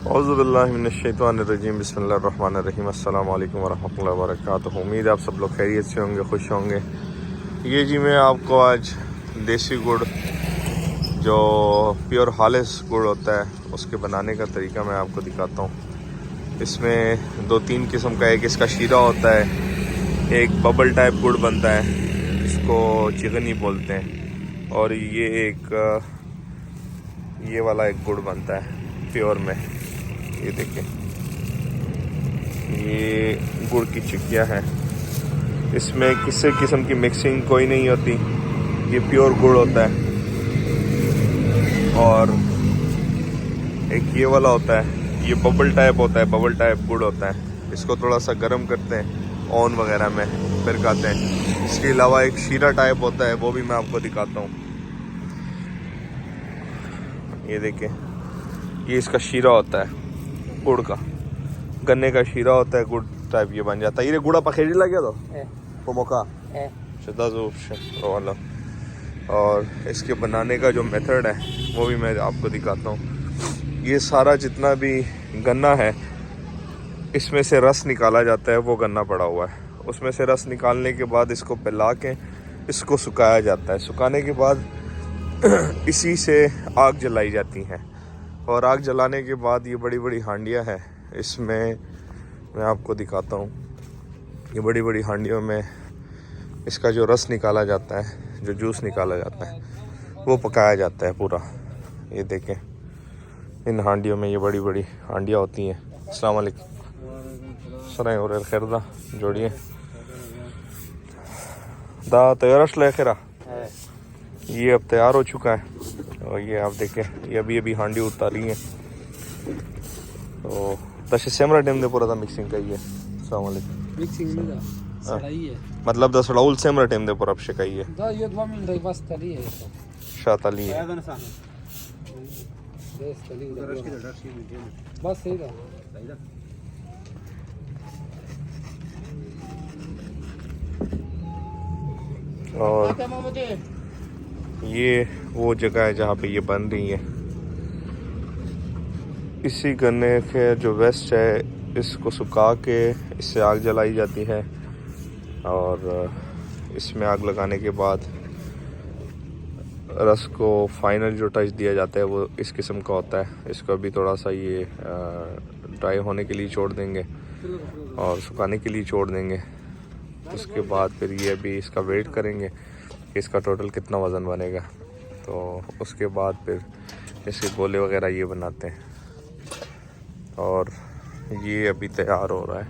औज़ुबिल्लाहिमिनश्शैतानिर्रजीम बिस्मिल्लाहिर्रहमानिर्रहीम अस्सलाम वालेकुम वरहमतुल्लाहि वबरकातुहू। उम्मीद है आप सब लोग खैरियत से होंगे, खुश होंगे। ये जी मैं आपको आज देसी गुड़ जो प्योर हालिस गुड़ होता है उसके बनाने का तरीका मैं आपको दिखाता हूँ। इसमें 2-3 किस्म का, एक इसका शीरा होता है, एक बबल टाइप गुड़ बनता है, इसको चिकनी बोलते हैं, और ये वाला एक गुड़ बनता है प्योर में। ये देखिए, ये गुड़ की चिक्कियाँ हैं, इसमें किसी किस्म की मिक्सिंग कोई नहीं होती, ये प्योर गुड़ होता है। और एक ये वाला होता है, ये बबल टाइप होता है, बबल टाइप गुड़ होता है। इसको थोड़ा सा गर्म करते हैं ओवन वगैरह में, फिर खाते हैं। इसके अलावा एक शीरा टाइप होता है, वो भी मैं आपको दिखाता हूँ। ये देखिए, ये इसका शीरा होता है गुड़ का, गन्ने का शीरा होता है, गुड़ टाइप ये बन जाता है। ये गुड़ा पखेड़ी लग गया तो मौका वाला। और इसके बनाने का जो मेथड है वो भी मैं आपको दिखाता हूँ। ये सारा जितना भी गन्ना है, इसमें से रस निकाला जाता है, वो गन्ना पड़ा हुआ है। उसमें से रस निकालने के बाद इसको पिला के इसको सुखाया जाता है। सुखाने के बाद इसी से आग जलाई जाती है, और आग जलाने के बाद ये बड़ी बड़ी हांडियाँ हैं। इसमें मैं आपको दिखाता हूँ, ये बड़ी बड़ी हांडियों में इसका जो रस निकाला जाता है, जो जूस निकाला जाता है, वो पकाया जाता है पूरा। ये देखें, इन हांडियों में ये बड़ी बड़ी हांडियाँ होती हैं। अस्सलाम वालेकुम सराय और खैरदा जोड़िए दा तैयारश ले खैरा। ये अब तैयार हो चुका है, और ये आप देखें, ये अभी हांडी उतारी है। तो तशे सेमरा टाइम दे पूरा था मिक्सिंग कही है। अस्सलाम वालेकुम। मिक्सिंग नहीं था, सड़ाई है, मतलब द सड़ाउल सेमरा टाइम दे पूरा अपशे कही है। दा ये 2 मिनट बस तली है, शातली है बस सही था। और ये वो जगह है जहाँ पे ये बन रही है। इसी गन्ने के जो वेस्ट है, इसको सुखा के इससे आग जलाई जाती है, और इसमें आग लगाने के बाद रस को फाइनल जो टच दिया जाता है वो इस किस्म का होता है। इसको अभी थोड़ा सा ये ड्राई होने के लिए छोड़ देंगे और सुखाने के लिए छोड़ देंगे। उसके बाद फिर ये अभी इसका वेट करेंगे कि इसका टोटल कितना वज़न बनेगा। तो उसके बाद फिर इसके गोले वगैरह ये बनाते हैं, और ये अभी तैयार हो रहा है।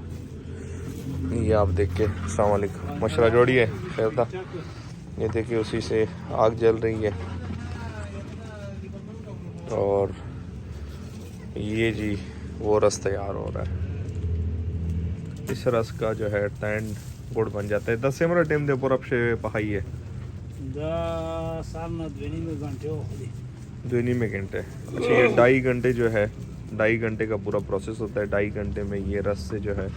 ये आप देखिए, अस्सलाम वालेकुम, मशरा जोड़िए खैरदा। ये देखिए, उसी से आग जल रही है। और ये जी वो रस तैयार हो रहा है। इस रस का जो है टैंड गुड़ बन जाता है। 10 सेमरा टाइम दे पूरा अपशे पहाई है 2 घंटे। अच्छा, ये 2.5 घंटे जो है, 2.5 घंटे का पूरा प्रोसेस होता है। 2.5 घंटे में ये रस से जो है,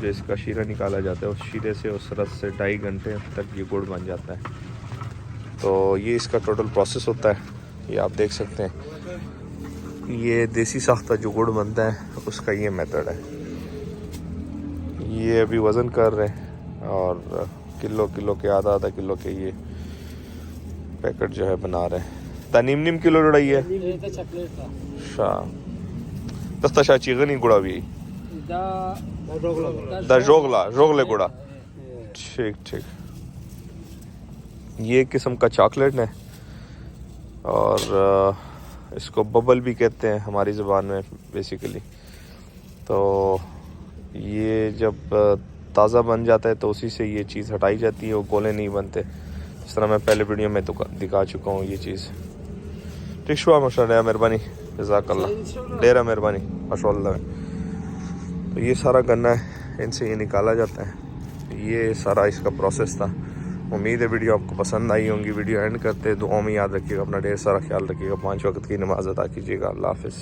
जो इसका शीरा निकाला जाता है, उस शीरे से, उस रस से 2.5 घंटे तक ये गुड़ बन जाता है। तो ये इसका टोटल प्रोसेस होता है। ये आप देख सकते हैं, ये देसी साख्ता जो गुड़ बनता है उसका ये मेथड है। ये अभी वज़न कर रहे हैं, और किलो के आधा किलो के ये पैकेट जो है बना रहे हैं। नीम किलो लड़ाई है शाह दस्ता शाह चीज़ नहीं गुड़ा भी जोगले गुड़ा। ठीक। ये किस्म का चॉकलेट है, और इसको बबल भी कहते हैं हमारी ज़बान में बेसिकली। तो ये जब ताज़ा बन जाता है तो उसी से ये चीज़ हटाई जाती है, वो गोले नहीं बनते। इस तरह मैं पहले वीडियो में दिखा चुका हूँ ये चीज़। ठीक शुआ माशाल्लाह, मेहरबानी, जज़ाकल्लाह, डेरा मेहरबानी माशाल्लाह। तो ये सारा गन्ना है, इनसे ये निकाला जाता है। ये सारा इसका प्रोसेस था। उम्मीद है वीडियो आपको पसंद आई होंगी। वीडियो एंड करते दुआओं में याद रखिएगा, अपना ढेर सारा ख्याल रखिएगा, 5 वक्त की नमाज़ अदा कीजिएगा। अल्लाह हाफ़िज़।